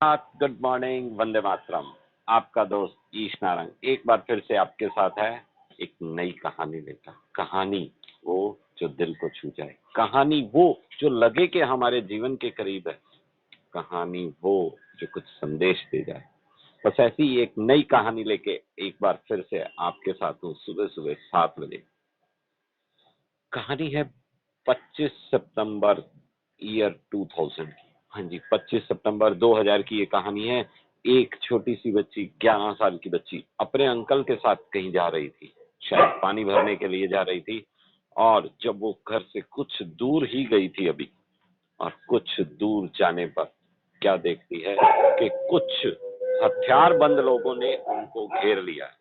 Good morning, Vande Mataram. आपका दोस्त ईश नारंग एक बार फिर से आपके साथ है, एक नई कहानी लेकर। कहानी वो जो दिल को छू जाए, कहानी वो जो लगे कि हमारे जीवन के करीब है, कहानी वो जो कुछ संदेश दे जाए। बस ऐसी ही एक नई कहानी लेके एक बार फिर से आपके साथ हूँ सुबह सुबह 7 बजे। कहानी है 25 सितंबर ईयर 2000 की। हाँ जी, 25 सितंबर 2000 की ये कहानी है। एक छोटी सी बच्ची, 11 साल की बच्ची, अपने अंकल के साथ कहीं जा रही थी। शायद पानी भरने के लिए जा रही थी। और जब वो घर से कुछ दूर ही गई थी अभी, और कुछ दूर जाने पर क्या देखती है कि कुछ हथियारबंद लोगों ने उनको घेर लिया है।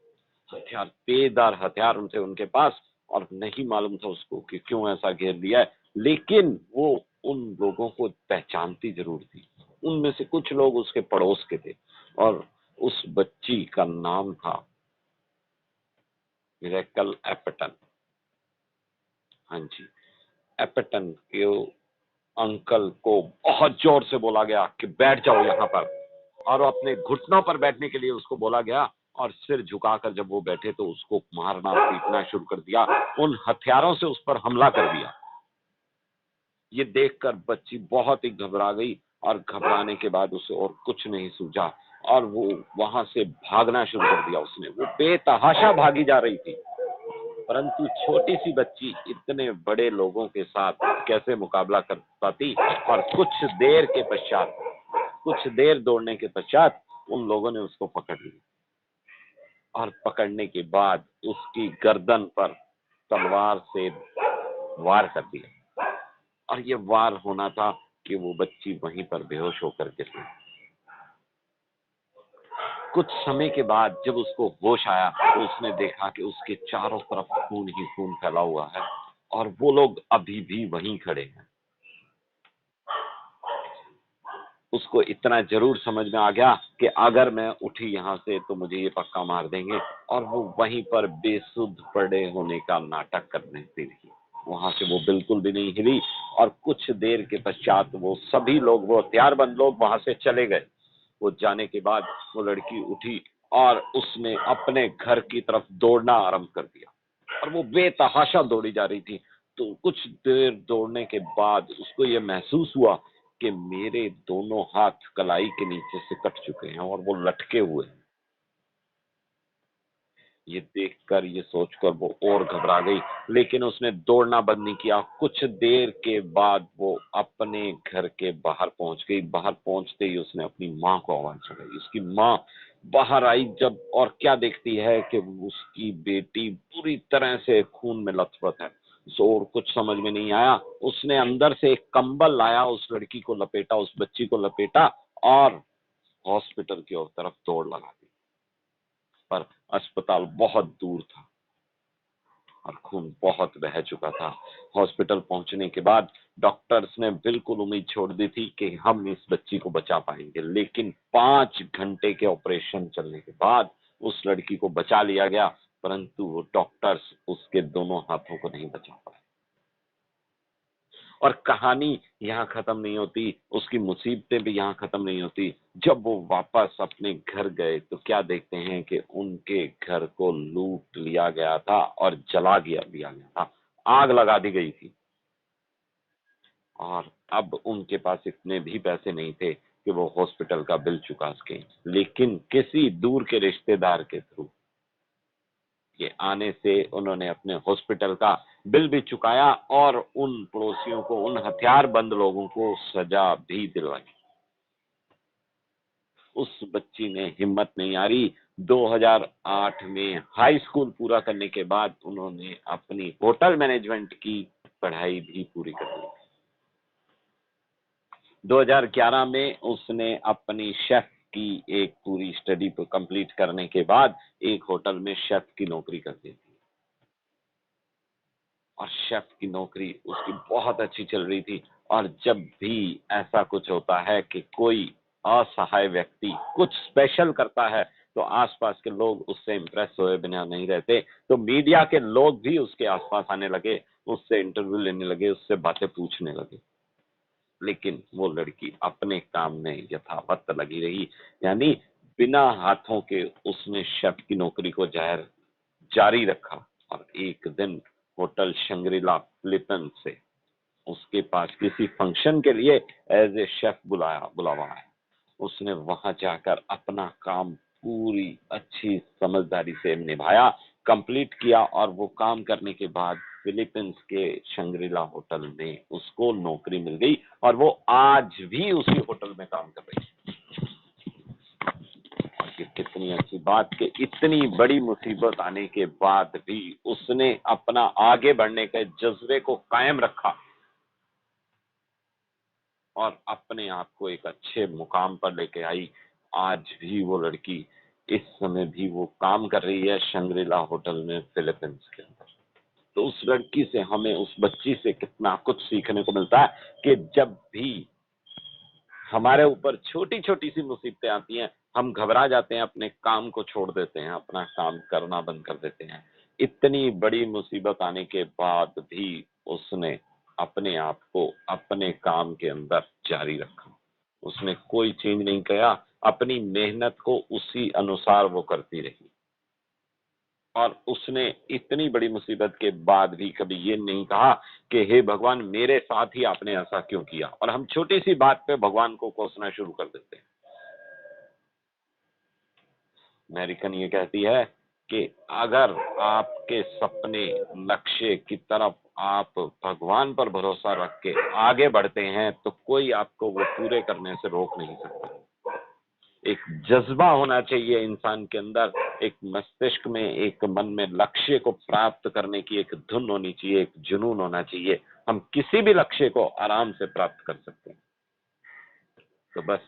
हथियार, तेजदार हथियार उनसे उनके पास। और नहीं मालूम था उसको कि क्यों ऐसा घेर लिया है, लेकिन वो उन लोगों को पहचानती जरूर थी। उनमें से कुछ लोग उसके पड़ोस के थे, और उस बच्ची का नाम था मिरेकल एपटन। हाँ जी, एपटन के अंकल को बहुत जोर से बोला गया कि बैठ जाओ यहाँ पर, और अपने घुटनों पर बैठने के लिए उसको बोला गया। और सिर झुकाकर जब वो बैठे तो उसको मारना पीटना शुरू कर दिया, उन हथियारों से उस पर हमला कर दिया। ये देखकर बच्ची बहुत ही घबरा गई, और घबराने के बाद उसे और कुछ नहीं सूझा, और वो वहां से भागना शुरू कर दिया। उसने, वो बेतहाशा भागी जा रही थी। परंतु छोटी सी बच्ची इतने बड़े लोगों के साथ कैसे मुकाबला कर पाती। और कुछ देर दौड़ने के पश्चात उन लोगों ने उसको पकड़ लिया, और पकड़ने के बाद उसकी गर्दन पर तलवार से वार कर दिया। और ये वार होना था कि वो बच्ची वहीं पर बेहोश होकर गिर गई। कुछ समय के बाद जब उसको होश आया तो उसने देखा कि उसके चारों तरफ खून ही खून फैला हुआ है, और वो लोग अभी भी वहीं खड़े हैं। उसको इतना जरूर समझ में आ गया कि अगर मैं उठी यहाँ से तो मुझे ये पक्का मार देंगे। और वो वहीं पर बेसुध पड़े होने का नाटक करने लगी। वहां से वो बिल्कुल भी नहीं हिली। और कुछ देर के पश्चात वो सभी लोग, वो हथियारबंद लोग वहां से चले गए। वो जाने के बाद वो लड़की उठी, और उसने अपने घर की तरफ दौड़ना आरंभ कर दिया। और वो बेतहाशा दौड़ी जा रही थी। तो कुछ देर दौड़ने के बाद उसको ये महसूस हुआ कि मेरे दोनों हाथ कलाई के नीचे से कट चुके हैं, और वो लटके हुए हैं। ये देखकर, ये सोचकर वो और घबरा गई, लेकिन उसने दौड़ना बंद नहीं किया। कुछ देर के बाद वो अपने घर के बाहर पहुंच गई। बाहर पहुंचते ही उसने अपनी माँ को आवाज लगाई। उसकी माँ बाहर आई जब, और क्या देखती है कि उसकी बेटी पूरी तरह से खून में लथपथ है। और कुछ समझ में नहीं आया। उसने अंदर से एक कंबल लाया, उस लड़की को लपेटा, उस बच्ची को लपेटा, और हॉस्पिटल की ओर तरफ दौड़ लगा दी। पर अस्पताल बहुत दूर था, और खून बहुत बह चुका था। हॉस्पिटल पहुंचने के बाद डॉक्टर्स ने बिल्कुल उम्मीद छोड़ दी थी कि हम इस बच्ची को बचा पाएंगे, लेकिन 5 घंटे के ऑपरेशन चलने के बाद उस लड़की को बचा लिया गया। परंतु वो डॉक्टर्स उसके दोनों हाथों को नहीं बचा पाए। और कहानी यहाँ खत्म नहीं होती, उसकी मुसीबतें भी यहाँ खत्म नहीं होती। जब वो वापस अपने घर गए तो क्या देखते हैं कि उनके घर को लूट लिया गया था, और जला दिया गया था। आग लगा दी गई थी। और अब उनके पास इतने भी पैसे नहीं थे कि वो हॉस्पिटल का बिल चुका सके, लेकिन किसी दूर के रिश्तेदार के थ्रू के आने से उन्होंने अपने हॉस्पिटल का बिल भी चुकाया, और उन पड़ोसियों को, उन हथियारबंद लोगों को सजा भी दिलवाई। उस बच्ची ने हिम्मत नहीं हारी। 2008 में हाई स्कूल पूरा करने के बाद उन्होंने अपनी होटल मैनेजमेंट की पढ़ाई भी पूरी कर ली। 2011 में उसने अपनी शेफ की एक पूरी स्टडी कंप्लीट करने के बाद एक होटल में शेफ की नौकरी कर दी थी। और शेफ की नौकरी उसकी बहुत अच्छी चल रही थी। और जब भी ऐसा कुछ होता है कि कोई असहाय व्यक्ति कुछ स्पेशल करता है, तो आसपास के लोग उससे इम्प्रेस हुए बिना नहीं रहते। तो मीडिया के लोग भी उसके आसपास आने लगे, उससे इंटरव्यू लेने लगे, उससे बातें पूछने लगे। लेकिन वो लड़की अपने काम में यथावत लगी रही, यानी बिना हाथों के उसने शेफ की नौकरी को जारी रखा। और एक दिन होटल शंग्रीला फिलीपींस से उसके पास किसी फंक्शन के लिए एज ए शेफ बुलावा है। उसने वहां जाकर अपना काम पूरी अच्छी समझदारी से निभाया, कंप्लीट किया, और वो काम करने के बाद फिलीपींस के शंग्रीला होटल में उसको नौकरी मिल गई और वो आज भी उसी होटल में काम कर रही है। कि कितनी अच्छी बात कि इतनी बड़ी मुसीबत आने के बाद भी उसने अपना आगे बढ़ने के जज्बे को कायम रखा और अपने आप को एक अच्छे मुकाम पर लेके आई। आज भी वो लड़की इस समय भी वो काम कर रही है शंग्रीला होटल में फिलीपींस के अंदर। तो उस लड़की से हमें, उस बच्ची से कितना कुछ सीखने को मिलता है कि जब भी हमारे ऊपर छोटी छोटी सी मुसीबतें आती हैं, हम घबरा जाते हैं, अपने काम को छोड़ देते हैं, अपना काम करना बंद कर देते हैं। इतनी बड़ी मुसीबत आने के बाद भी उसने अपने आप को अपने काम के अंदर जारी रखा। उसने कोई चेंज नहीं किया, अपनी मेहनत को उसी अनुसार वो करती रही। और उसने इतनी बड़ी मुसीबत के बाद भी कभी ये नहीं कहा कि हे भगवान मेरे साथ ही आपने ऐसा क्यों किया। और हम छोटी सी बात पे भगवान को कोसना शुरू कर देते हैं। अमेरिकन ये कहती है कि अगर आपके सपने, लक्ष्य की तरफ आप भगवान पर भरोसा रख के आगे बढ़ते हैं तो कोई आपको वो पूरे करने से रोक नहीं सकता। एक जज्बा होना चाहिए इंसान के अंदर, एक मस्तिष्क में, एक मन में लक्ष्य को प्राप्त करने की एक धुन होनी चाहिए, एक जुनून होना चाहिए। हम किसी भी लक्ष्य को आराम से प्राप्त कर सकते हैं। तो बस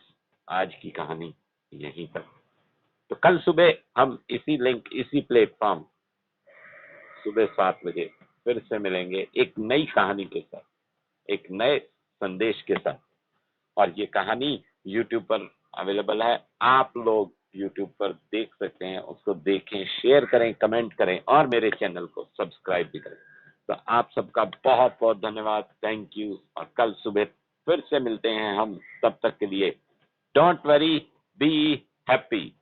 आज की कहानी यहीं तक। तो कल सुबह हम इसी लिंक, इसी प्लेटफॉर्म, सुबह 7 बजे फिर से मिलेंगे एक नई कहानी के साथ, एक नए संदेश के साथ। और ये कहानी YouTube पर अवेलेबल है। आप लोग YouTube पर देख सकते हैं, उसको देखें, शेयर करें, कमेंट करें और मेरे चैनल को सब्सक्राइब भी करें। तो आप सबका बहुत बहुत धन्यवाद, थैंक यू। और कल सुबह फिर से मिलते हैं हम, तब तक के लिए डोंट वरी, बी हैप्पी।